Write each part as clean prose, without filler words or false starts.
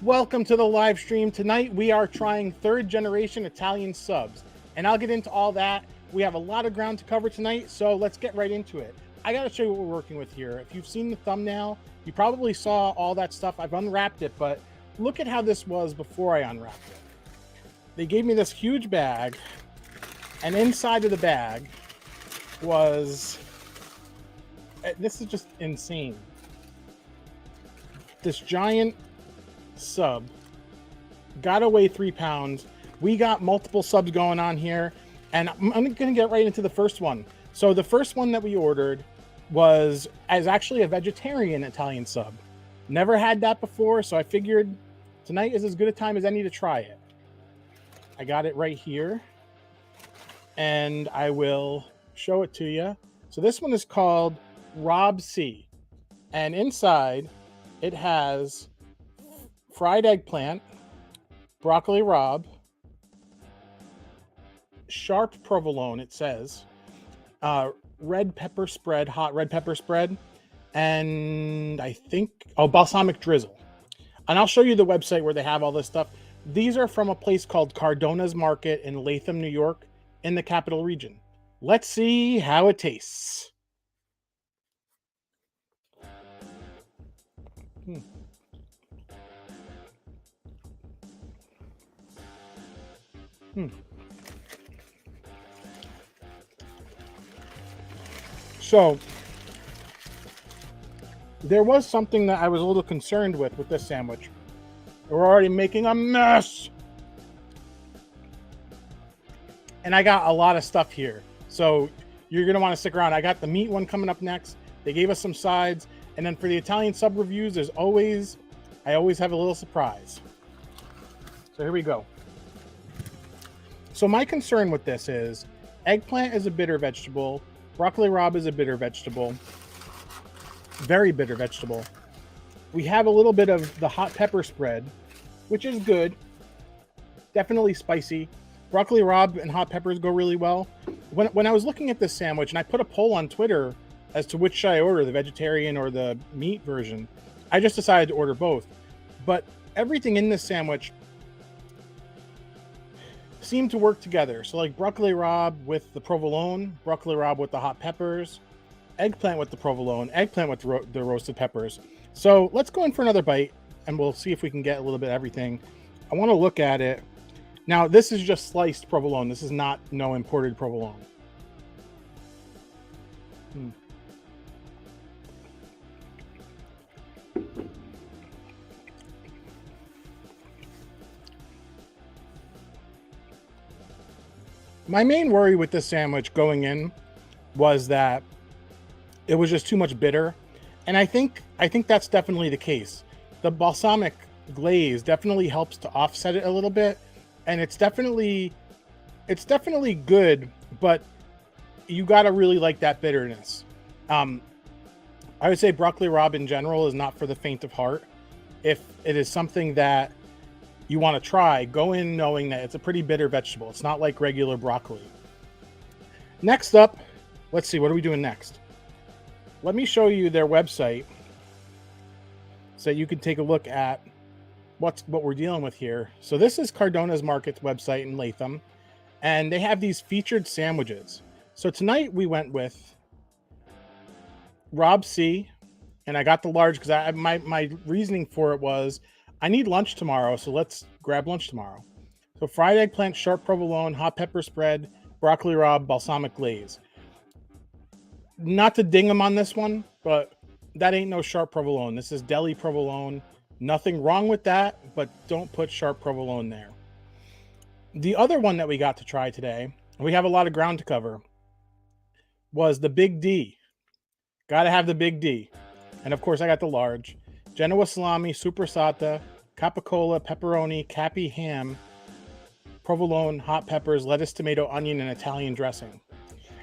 Welcome to the live stream. Tonight we are trying third generation Italian subs, and I'll get into all that. We have a lot of ground to cover tonight, so let's get right into it. I got to show you what we're working with here. If you've seen the thumbnail, you probably saw all that stuff. I've unwrapped it, but look at how this was before I unwrapped it. They gave me this huge bag, and inside of the bag was, this is just insane, this giant sub. Gotta weigh 3 pounds. We got multiple subs going on here, and I'm gonna get right into the first one. So the first one that we ordered was actually a vegetarian Italian sub. Never had that before, so I figured tonight is as good a time as any to try it. I got it right here, and I will show it to you. So this one is called Rabe C, and inside it has fried eggplant, broccoli rabe, sharp provolone, it says, red pepper spread, hot red pepper spread, and I think, balsamic drizzle. And I'll show you the website where they have all this stuff. These are from a place called Cardona's Market in Latham, New York, in the capital region. Let's see how it tastes. So there was something that I was a little concerned with this sandwich. We're already making a mess. And I got a lot of stuff here, so you're going to want to stick around. I got the meat one coming up next. They gave us some sides. And then for the Italian sub reviews, I always have a little surprise. So here we go. So my concern with this is eggplant is a bitter vegetable. Broccoli rabe is a bitter vegetable. Very bitter vegetable. We have a little bit of the hot pepper spread, which is good. Definitely spicy. Broccoli rabe and hot peppers go really well. When I was looking at this sandwich, and I put a poll on Twitter as to which should I order, the vegetarian or the meat version, I just decided to order both. But everything in this sandwich seem to work together. So like broccoli rabe with the provolone, broccoli rabe with the hot peppers, eggplant with the provolone, eggplant with the roasted peppers. So let's go in for another bite and we'll see if we can get a little bit of everything. I want to look at it. Now this is just sliced provolone. This is not no imported provolone. My main worry with this sandwich going in was that it was just too much bitter. And I think that's definitely the case. The balsamic glaze definitely helps to offset it a little bit. And it's definitely good, but you gotta really like that bitterness. I would say broccoli rabe in general is not for the faint of heart. If it is something that you want to try, go in knowing that it's a pretty bitter vegetable. It's not like regular broccoli. Next up, let's see, what are we doing next? Let me show you their website so you can take a look at what we're dealing with here. So this is Cardona's Market's website in Latham, and they have these featured sandwiches. So tonight we went with Rabe C, and I got the large because my reasoning for it was I need lunch tomorrow, so let's grab lunch tomorrow. So fried eggplant, sharp provolone, hot pepper spread, broccoli rabe, balsamic glaze. Not to ding them on this one, but that ain't no sharp provolone. This is deli provolone. Nothing wrong with that, but don't put sharp provolone there. The other one that we got to try today, we have a lot of ground to cover, was the Big D. Gotta have the Big D. And of course I got the large. Genoa salami, soppressata, capicola, pepperoni, cappy ham, provolone, hot peppers, lettuce, tomato, onion, and Italian dressing.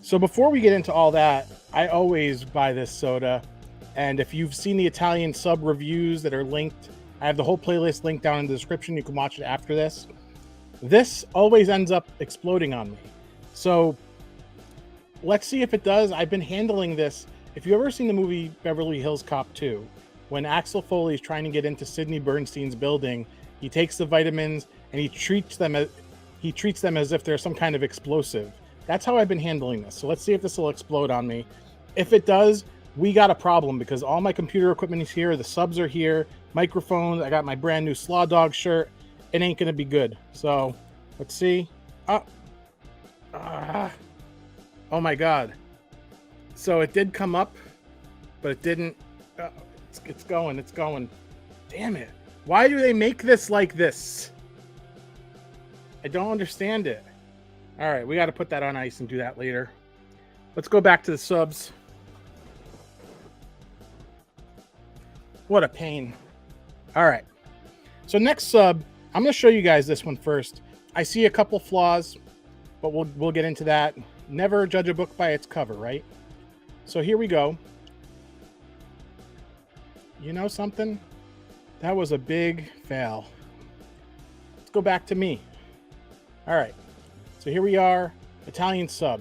So before we get into all that, I always buy this soda. And if you've seen the Italian sub reviews that are linked, I have the whole playlist linked down in the description. You can watch it after this. This always ends up exploding on me. So let's see if it does. I've been handling this. If you've ever seen the movie Beverly Hills Cop 2, when Axel Foley is trying to get into Sidney Bernstein's building, he takes the vitamins and he treats them as if they're some kind of explosive. That's how I've been handling this. So let's see if this will explode on me. If it does, we got a problem because all my computer equipment is here. The subs are here, microphones. I got my brand new Slaw Dog shirt. It ain't going to be good. So let's see. Oh my God. So it did come up, but it didn't. It's going. It's going. Damn it. Why do they make this like this? I don't understand it. All right, we got to put that on ice and do that later. Let's go back to the subs. What a pain. All right. So next sub, I'm going to show you guys this one first. I see a couple flaws, but we'll get into that. Never judge a book by its cover, right? So here we go. You know something? That was a big fail. Let's go back to me. All right. So here we are, Italian sub.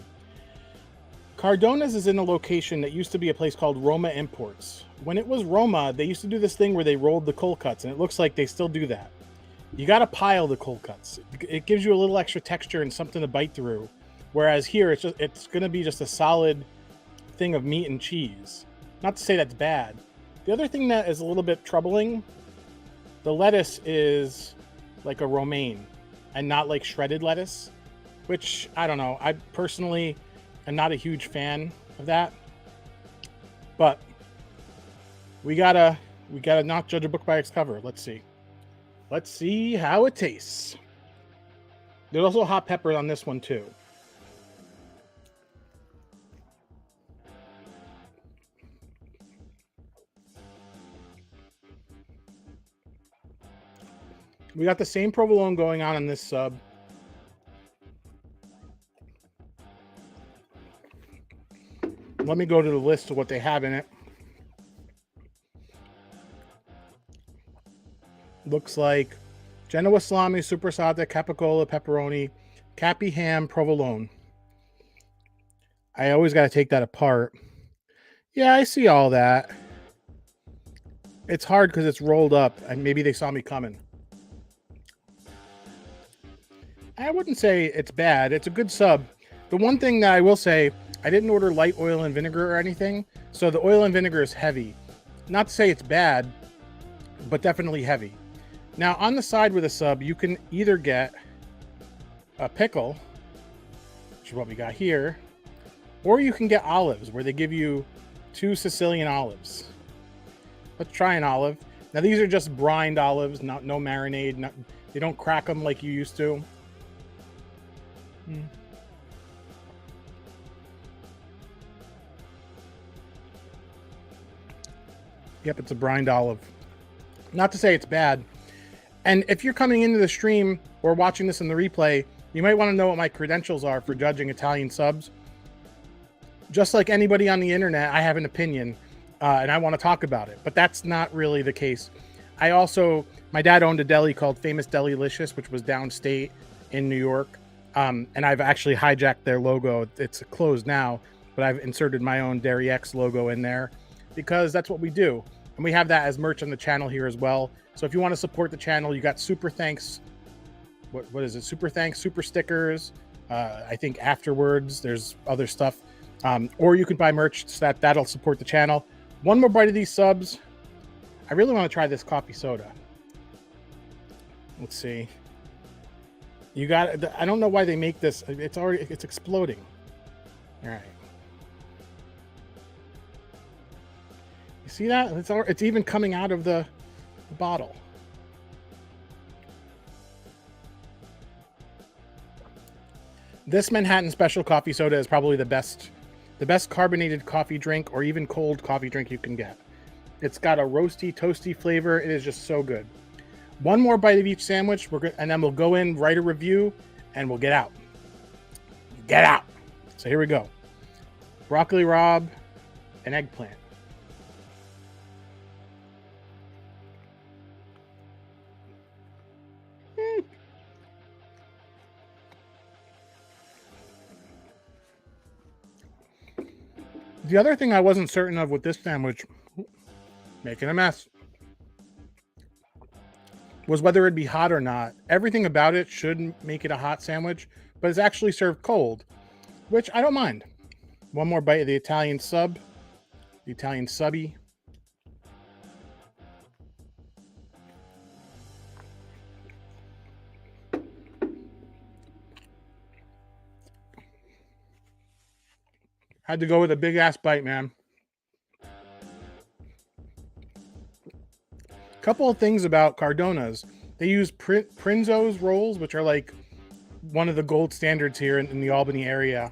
Cardona's is in a location that used to be a place called Roma Imports. When it was Roma, they used to do this thing where they rolled the cold cuts, and it looks like they still do that. You got to pile the cold cuts. It gives you a little extra texture and something to bite through. Whereas here, it's going to be just a solid thing of meat and cheese. Not to say that's bad. The other thing that is a little bit troubling, the lettuce is like a romaine and not like shredded lettuce, which I don't know. I personally am not a huge fan of that, but we gotta not judge a book by its cover. Let's see how it tastes. There's also hot pepper on this one too. We got the same provolone going on in this sub. Let me go to the list of what they have in it. Looks like Genoa salami, soppressata, capicola, pepperoni, cappy ham, provolone. I always got to take that apart. Yeah, I see all that. It's hard because it's rolled up, and maybe they saw me coming. I wouldn't say it's bad. It's a good sub. The one thing that I will say, I didn't order light oil and vinegar or anything, so the oil and vinegar is heavy. Not to say it's bad, but definitely heavy. Now, on the side with a sub, you can either get a pickle, which is what we got here, or you can get olives, where they give you 2 Sicilian olives. Let's try an olive. Now, these are just brined olives, no marinade. They don't crack them like you used to. Yep, it's a brined olive. Not to say it's bad. And if you're coming into the stream or watching this in the replay, you might want to know what my credentials are for judging Italian subs. Just like anybody on the internet, I have an opinion, and I want to talk about it. But that's not really the case. My dad owned a deli called Famous Delilicious, which was downstate in New York. And I've actually hijacked their logo. It's closed now, but I've inserted my own derryx logo in there because that's what we do. And we have that as merch on the channel here as well. So if you want to support the channel, you got SuperThanks. What is it? SuperThanks, super stickers. I think afterwards there's other stuff. Or you could buy merch so that'll support the channel. One more bite of these subs. I really want to try this coffee soda. Let's see. I don't know why they make this. It's exploding. All right. You see that? It's even coming out of the bottle. This Manhattan Special Coffee Soda is probably the best carbonated coffee drink or even cold coffee drink you can get. It's got a roasty, toasty flavor. It is just so good. One more bite of each sandwich, and then we'll go in, write a review, and we'll get out. Get out! So here we go. Broccoli rabe and eggplant. The other thing I wasn't certain of with this sandwich Making a mess. Was whether it'd be hot or not. Everything about it should make it a hot sandwich, but it's actually served cold, which I don't mind. One more bite of the Italian sub, the Italian subby. Had to go with a big ass bite, man. Couple of things about Cardona's. They use Prinzo's rolls, which are like one of the gold standards here in the Albany area.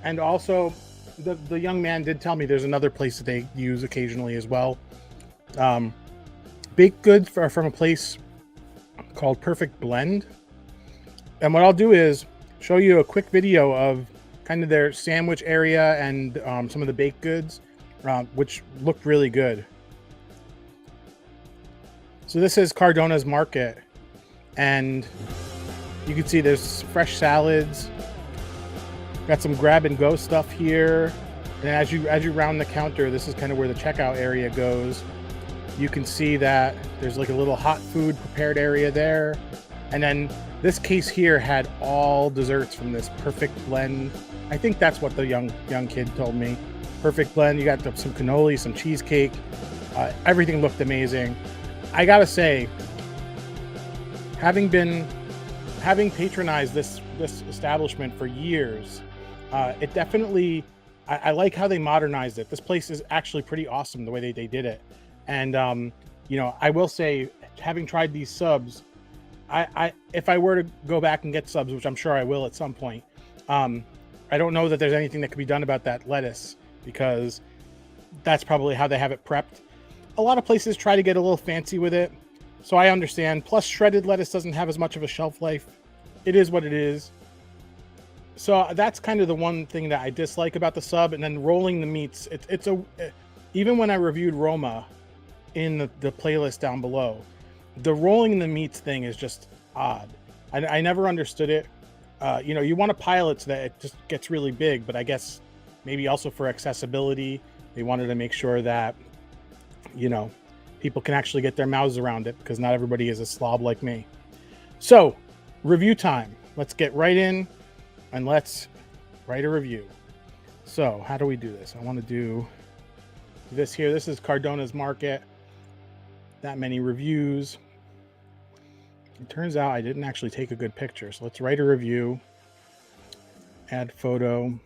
And also, the young man did tell me there's another place that they use occasionally as well. Baked goods from a place called Perfect Blend. And what I'll do is show you a quick video of kind of their sandwich area and some of the baked goods, which looked really good. So this is Cardona's Market, and you can see there's fresh salads. Got some grab and go stuff here, and as you round the counter, this is kind of where the checkout area goes. You can see that there's like a little hot food prepared area there, and then this case here had all desserts from this Perfect Blend. I think that's what the young kid told me. Perfect Blend. You got some cannoli, some cheesecake. Everything looked amazing. I gotta say, having patronized this establishment for years, it definitely, I like how they modernized it. This place is actually pretty awesome the way they did it. And you know, I will say, having tried these subs, if I were to go back and get subs, which I'm sure I will at some point, I don't know that there's anything that could be done about that lettuce, because that's probably how they have it prepped. A lot of places try to get a little fancy with it, so I understand. Plus, shredded lettuce doesn't have as much of a shelf life. It is what it is. So that's kind of the one thing that I dislike about the sub. And then rolling the meats, even when I reviewed Roma in the playlist down below, the rolling the meats thing is just odd. I never understood it. You know, you want to pile it so that it just gets really big, but I guess maybe also for accessibility, they wanted to make sure that, you know, people can actually get their mouths around it, because not everybody is a slob like me. So, review time. Let's get right in and let's write a review. So, how do we do this? I want to do this here. This is Cardona's Market. That many reviews. It turns out I didn't actually take a good picture. So let's write a review. Add photo.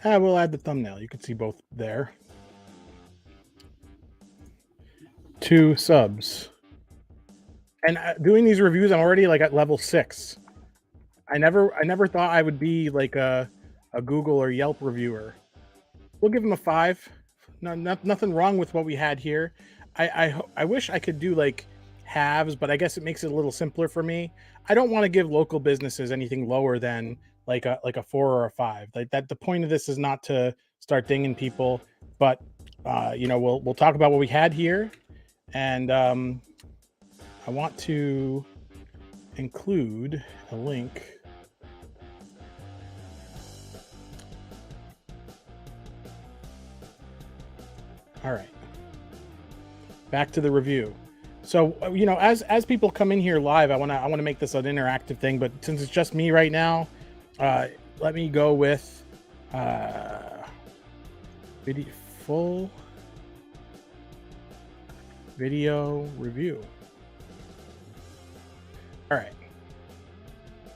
We'll add the thumbnail. You can see both there. 2 subs. And doing these reviews, I'm already like at level 6. I never thought I would be like a Google or Yelp reviewer. We'll give them a 5. Nothing wrong with what we had here. I wish I could do like halves, but I guess it makes it a little simpler for me. I don't want to give local businesses anything lower than like a 4 or a 5. Like that. The point of this is not to start dinging people, but you know, we'll talk about what we had here, and I want to include a link. All right, back to the review. So, you know, as people come in here live, I want to make this an interactive thing, but since it's just me right now, let me go with full video review. All right,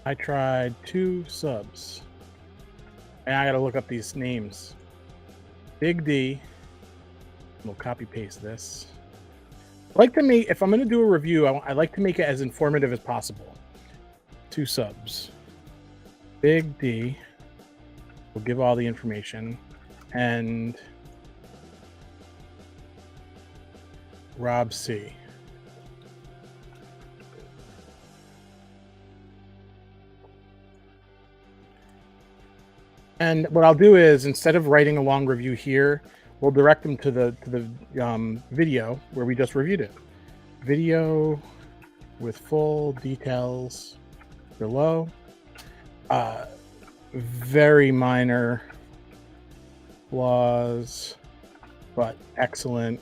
I tried 2 subs, and I got to look up these names. Big D. We'll copy paste this. I like to make, if I'm going to do a review, I like to make it as informative as possible. 2 subs. Big D. We'll give all the information. And Rabe C. And what I'll do is, instead of writing a long review here, we'll direct them to the video where we just reviewed it. Video with full details below. Very minor flaws but excellent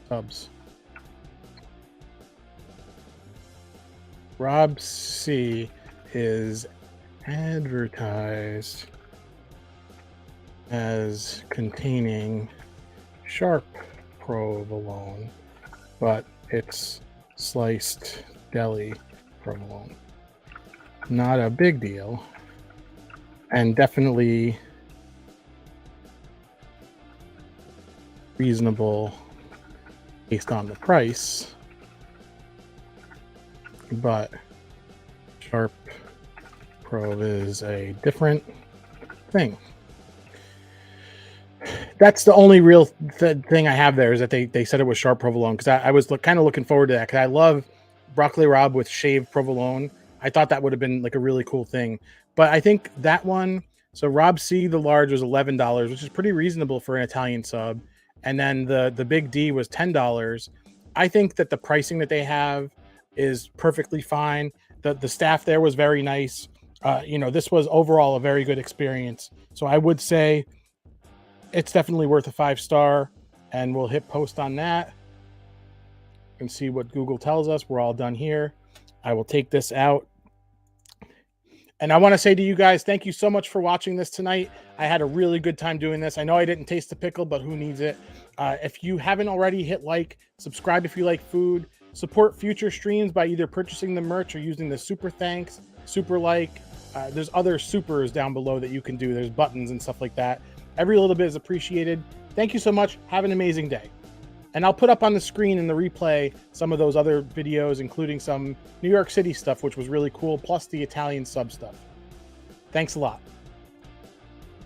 subs. Rabe C is advertised as containing sharp provolone, but it's sliced deli provolone. Not a big deal, and definitely reasonable based on the price, but sharp prov is a different thing. That's the only real thing I have there, is that they said it was sharp provolone, because I was kind of looking forward to that, because I love broccoli rabe with shaved provolone. I thought that would have been like a really cool thing. But I think that one, so Rabe C, the large, was $11, which is pretty reasonable for an Italian sub. And then the big D was $10. I think that the pricing that they have is perfectly fine. The staff there was very nice. You know, this was overall a very good experience. So I would say it's definitely worth a 5-star, and we'll hit post on that and see what Google tells us. We're all done here. I will take this out. And I want to say to you guys, thank you so much for watching this tonight. I had a really good time doing this. I know I didn't taste the pickle, but who needs it? If you haven't already, hit like, subscribe if you like food, support future streams by either purchasing the merch or using the SuperThanks, Super Like. There's other supers down below that you can do. There's buttons and stuff like that. Every little bit is appreciated. Thank you so much. Have an amazing day. And I'll put up on the screen in the replay some of those other videos, including some New York City stuff, which was really cool, plus the Italian sub stuff. Thanks a lot.